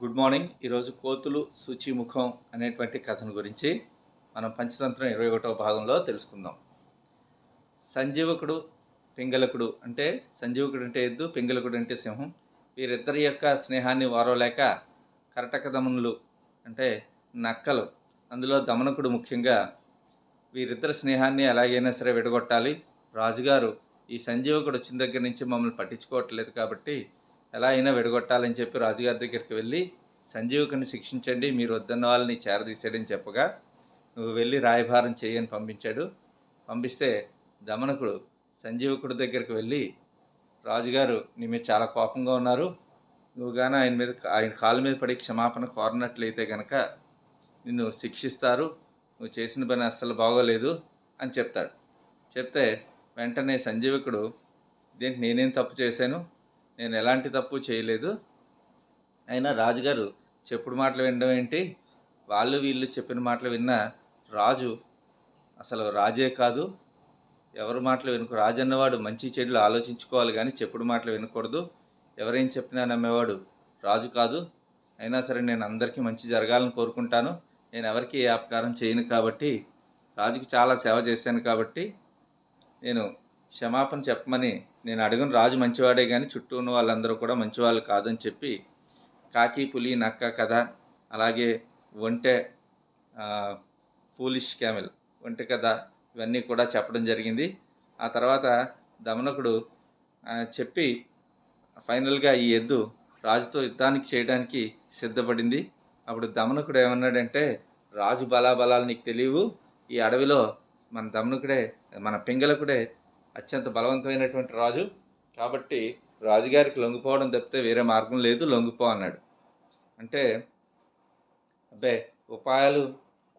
Good morning. ఈరోజు కోతులు శుచిముఖం అనేటువంటి కథను గురించి మనం పంచతంత్రం 21వ భాగంలో తెలుసుకుందాం. సంజీవకుడు, పింగళకుడు అంటే సంజీవకుడు అంటే ఎద్దు, పింగళకుడు అంటే సింహం. వీరిద్దరి యొక్క స్నేహాన్ని వారవలేక కరటక దమనులు అంటే నక్కలు, అందులో దమనకుడు ముఖ్యంగా వీరిద్దరి స్నేహాన్ని ఎలాగైనా సరే విడగొట్టాలి. రాజుగారు ఈ సంజీవకుడు వచ్చిన దగ్గర నుంచి మమ్మల్ని పట్టించుకోవట్లేదు కాబట్టి ఎలా అయినా విడగొట్టాలని చెప్పి రాజుగారి దగ్గరికి వెళ్ళి సంజీవకుని శిక్షించండి, మీరు వద్దన్న వాళ్ళని చేరదీశాడని చెప్పగా నువ్వు వెళ్ళి రాయభారం చేయని పంపించాడు. పంపిస్తే దమనకుడు సంజీవకుడి దగ్గరికి వెళ్ళి రాజుగారు నీ మీద చాలా కోపంగా ఉన్నారు, నువ్వు కానీ ఆయన కాళ్ళ మీద పడి క్షమాపణ కోరినట్లయితే కనుక నిన్ను శిక్షిస్తారు, నువ్వు చేసిన పని అస్సలు బాగోలేదు అని చెప్తాడు. చెప్తే వెంటనే సంజీవకుడు దేంటి నేనేం తప్పు చేశాను, నేను ఎలాంటి తప్పు చేయలేదు, అయినా రాజుగారు చెప్పుడు మాటలు వినడం ఏంటి, వాళ్ళు వీళ్ళు చెప్పిన మాటలు విన్నా రాజు అసలు రాజే కాదు, ఎవరి మాటలు వినుకో, రాజు అన్నవాడు మంచి చెడులు ఆలోచించుకోవాలి కానీ చెప్పుడు మాటలు వినకూడదు, ఎవరేం చెప్పినా నమ్మేవాడు రాజు కాదు, అయినా సరే నేను అందరికీ మంచి జరగాలని కోరుకుంటాను, నేను ఎవరికి ఏ అపకారం చేయను కాబట్టి, రాజుకి చాలా సేవ చేశాను కాబట్టి నేను క్షమాపణ చెప్పమని నేను అడగను, రాజు మంచివాడే కానీ చుట్టూ ఉన్న వాళ్ళందరూ కూడా మంచివాళ్ళు కాదని చెప్పి కాకి పులి నక్క కథ, అలాగే ఒంటె, ఫూలిష్ క్యామెల్ ఒంటె కథ ఇవన్నీ కూడా చెప్పడం జరిగింది. ఆ తర్వాత దమనకుడు చెప్పి ఫైనల్గా ఈ ఎద్దు రాజుతో యుద్ధానికి చేయడానికి సిద్ధపడింది. అప్పుడు దమనకుడు ఏమన్నాడంటే, రాజు బలాబలాలు నీకు తెలియవు, ఈ అడవిలో మన పింగళకుడే అత్యంత బలవంతమైనటువంటి రాజు, కాబట్టి రాజుగారికి లొంగిపోవడం తప్పితే వేరే మార్గం లేదు, లొంగిపో అన్నాడు. అంటే అబ్బే, ఉపాయాలు,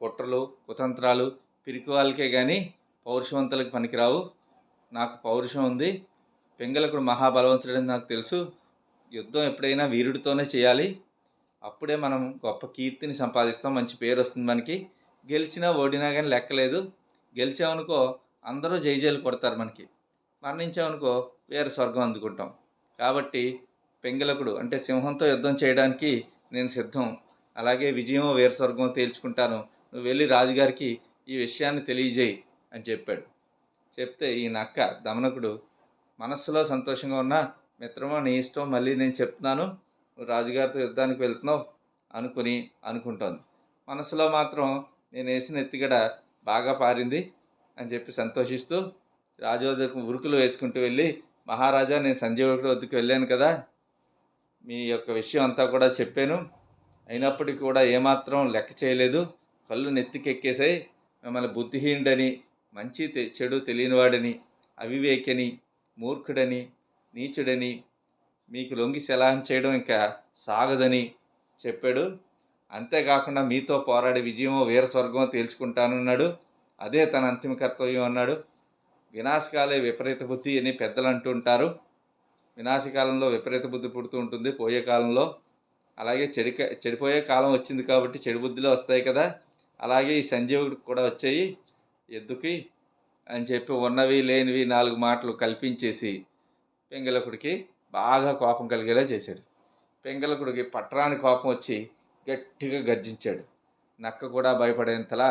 కుట్రలు, కుతంత్రాలు పిరికి వాళ్ళకే కానీ పౌరుషవంతులకు పనికిరావు, నాకు పౌరుషం ఉంది, పింగళకుడు మహాబలవంతుడని నాకు తెలుసు, యుద్ధం ఎప్పుడైనా వీరుడితోనే చేయాలి, అప్పుడే మనం గొప్ప కీర్తిని సంపాదిస్తాం, మంచి పేరు వస్తుంది మనకి, గెలిచినా ఓడినా కానీ లెక్కలేదు, గెలిచామనుకో అందరూ జైజైలు కొడతారు మనకి, మరణించామనుకో వేరే స్వర్గం అందుకుంటాం, కాబట్టి పింగళకుడు అంటే సింహంతో యుద్ధం చేయడానికి నేను సిద్ధం, అలాగే విజయమో వేరు స్వర్గం తేల్చుకుంటాను, నువ్వు వెళ్ళి రాజుగారికి ఈ విషయాన్ని తెలియజేయి అని చెప్పాడు. చెప్తే ఈ నక్క దమనకుడు మనస్సులో సంతోషంగా ఉన్న, మిత్రమా నీ ఇష్టం, మళ్ళీ నేను చెప్తున్నాను, నువ్వు రాజుగారితో యుద్ధానికి వెళ్తున్నావు అనుకుంటోంది, మనసులో మాత్రం నేను వేసిన ఎత్తిగడ బాగా పారింది అని చెప్పి సంతోషిస్తూ రాజు వద్దకు ఉరుకులు వేసుకుంటూ వెళ్ళి, మహారాజా నేను సంజీవుడి వద్దకు వెళ్ళాను కదా, మీ యొక్క విషయం అంతా కూడా చెప్పాను, అయినప్పటికీ కూడా ఏమాత్రం లెక్క చేయలేదు, కళ్ళు నెత్తికెక్కేసాయి, మిమ్మల్ని బుద్ధిహీనుడని, మంచి చెడు తెలియనివాడని, అవివేకని, మూర్ఖుడని, నీచుడని, మీకు లొంగి సలహం చేయడం ఇంకా సాగదని చెప్పాడు, అంతేకాకుండా మీతో పోరాడి విజయమో వీర స్వర్గమో తేల్చుకుంటానన్నాడు, అదే తన అంతిమ కర్తవ్యం అన్నాడు. వినాశకాలే విపరీత బుద్ధి అని పెద్దలు అంటుంటారు, వినాశకాలంలో విపరీత బుద్ధి పుడుతూ ఉంటుంది పోయే కాలంలో, అలాగే చెడిపోయే కాలం వచ్చింది కాబట్టి చెడు బుద్ధిలో వస్తాయి కదా, అలాగే ఈ సంజీవుడికి కూడా వచ్చాయి ఎద్దుకి అని చెప్పి ఉన్నవి లేనివి 4 మాటలు కల్పించేసి పింగళకుడికి బాగా కోపం కలిగేలా చేశాడు. పింగళకుడికి పట్రాని కోపం వచ్చి గట్టిగా గర్జించాడు, నక్క కూడా భయపడేంతలా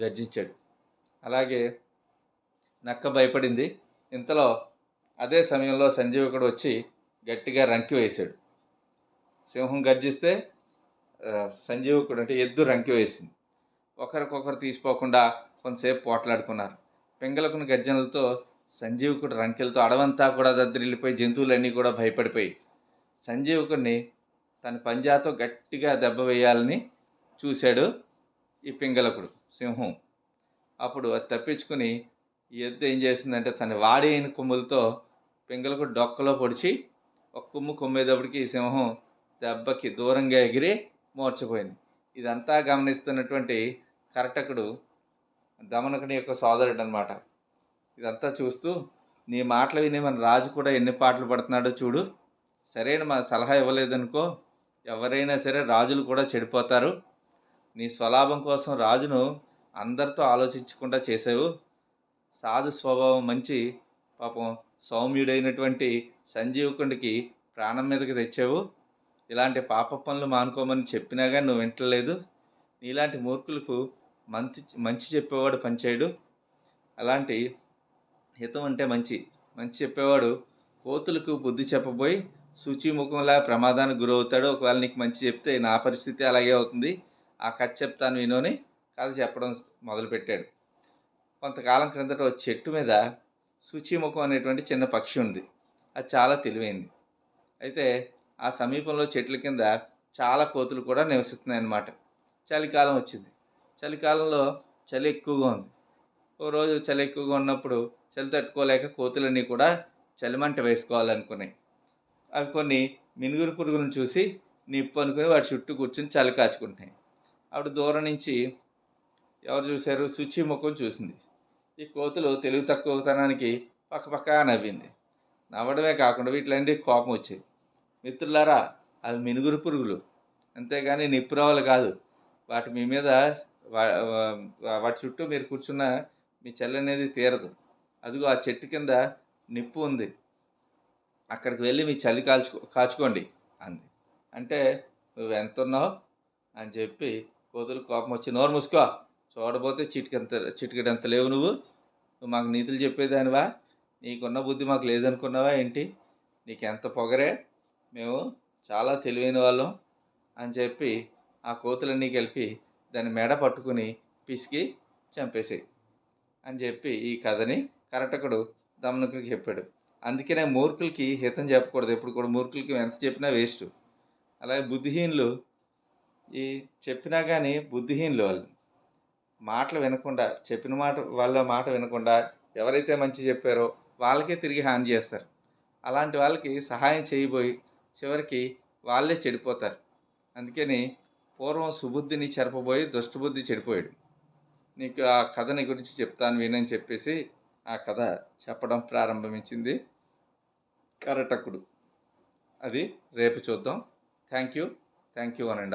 గర్జించాడు. అలాగే నక్క భయపడింది. ఇంతలో అదే సమయంలో సంజీవకుడు వచ్చి గట్టిగా రంకి వేశాడు. సింహం గర్జిస్తే సంజీవకుడు అంటే ఎద్దు రంకి వేసింది. ఒకరికొకరు తీసిపోకుండా కొంతసేపు పోట్లాడుకున్నారు. పింగళకుని గర్జనలతో సంజీవకుడు రంకెలతో అడవంతా కూడా దద్దరిల్లిపోయి జంతువులన్నీ కూడా భయపడిపోయి సంజీవకుడిని తన పంజాతో గట్టిగా దెబ్బ వేయాలని చూశాడు ఈ పింగళకుడు సింహం. అప్పుడు అది తప్పించుకుని ఈ ఎద్దు ఏం చేసిందంటే తన వాడి అయిన కొమ్ములతో పింగళకుడు డొక్కలో పొడిచి ఒక కొమ్ము కొమ్మేటప్పటికి ఈ సింహం దెబ్బకి దూరంగా ఎగిరి మూర్చపోయింది. ఇదంతా గమనిస్తున్నటువంటి కరటకుడు దమనకుని యొక్క సోదరుడు అనమాట. ఇదంతా చూస్తూ, నీ మాటలు విని మన రాజు కూడా ఎన్ని పాటలు పడుతున్నాడో చూడు, సరైన మా సలహా ఇవ్వలేదనుకో ఎవరైనా సరే రాజులు కూడా చెడిపోతారు, నీ స్వలాభం కోసం రాజును అందరితో ఆలోచించకుండా చేసావు, సాధు స్వభావం మంచి పాపం సౌమ్యుడైనటువంటి సంజీవకుడికి ప్రాణం మీదకి తెచ్చావు, ఇలాంటి పాప పనులు మానుకోమని చెప్పినా కానీ నువ్వు వింటలేదు. నీలాంటి మూర్ఖులకు మంచి మంచి చెప్పేవాడు పనిచేయడు. అలాంటి హితం అంటే మంచి మంచి చెప్పేవాడు కోతులకు బుద్ధి చెప్పబోయి శుచిముఖంలా ప్రమాదానికి గురవుతాడు. ఒకవేళ నీకు మంచి చెప్తే నా పరిస్థితి అలాగే అవుతుంది. ఆ కథ చెప్తాను వినోని కథ చెప్పడం మొదలుపెట్టాడు. కొంతకాలం క్రిందట ఒక చెట్టు మీద శుచిముఖం అనేటువంటి చిన్న పక్షి ఉంది. అది చాలా తెలివైంది. అయితే ఆ సమీపంలో చెట్ల కింద చాలా కోతులు కూడా నివసిస్తున్నాయి అన్నమాట. చలికాలం వచ్చింది. చలికాలంలో చలి ఎక్కువగా ఉంది. ఓ రోజు చలి ఎక్కువగా ఉన్నప్పుడు చలి తట్టుకోలేక కోతులన్నీ కూడా చలిమంట వేసుకోవాలనుకున్నాయి. అవి కొన్ని మినుగురు పురుగులను చూసి నిప్పు అనుకుని వాటి చుట్టూ కూర్చుని చలి కాచుకుంటున్నాయి. అప్పుడు దూరం నుంచి ఎవరు చూశారు? శుచి ముఖం చూసింది. ఈ కోతులు తెలివి తక్కువతనానికి పక్కపక్క నవ్వింది. నవ్వడమే కాకుండా వీటిలంటే కోపం వచ్చేది. మిత్రులారా, అవి మినుగురు పురుగులు, అంతేగాని నిప్పురవ్వలు కాదు. వాటి మీ మీద వాటి చుట్టూ మీరు కూర్చున్న మీ చలి అనేది తీరదు. అదిగో ఆ చెట్టు కింద నిప్పు ఉంది, అక్కడికి వెళ్ళి మీ చలి కాచుకోండి అంది. అంటే నువ్వు ఎంత ఉన్నావు అని చెప్పి కోతులు కోపం వచ్చి, నోరు మూసుకో, చూడబోతే చిటికెడంత లేవు, నువ్వు మాకు నీతులు చెప్పేదానివా? నీకున్న బుద్ధి మాకు లేదనుకున్నావా ఏంటి? నీకెంత పొగరే, మేము చాలా తెలివైన వాళ్ళం అని చెప్పి ఆ కోతులన్నీ కలిపి దాని మెడ పట్టుకుని పిసికి చంపేసాయి అని చెప్పి ఈ కథని కరటకుడు దమనకుడికి చెప్పాడు. అందుకనే మూర్ఖులకి హితం చెప్పకూడదు. ఎప్పుడు కూడా మూర్ఖులకి ఎంత చెప్పినా వేస్ట్. అలాగే బుద్ధిహీనులు ఈ చెప్పినా కానీ బుద్ధిహీనులు వాళ్ళు మాటలు వినకుండా, చెప్పిన వాళ్ళ మాట వినకుండా ఎవరైతే మంచి చెప్పారో వాళ్ళకే తిరిగి హాని చేస్తారు. అలాంటి వాళ్ళకి సహాయం చేయబోయి చివరికి వాళ్ళే చెడిపోతారు. అందుకని పూర్వం సుబుద్ధిని చెరపబోయి దుష్టబుద్ధి చెడిపోయాడు. నీకు ఆ కథని గురించి చెప్తాను వినని చెప్పేసి ఆ కథ చెప్పడం ప్రారంభించింది కరటకుడు. అది రేపు చూద్దాం. థ్యాంక్ యూ అనండి.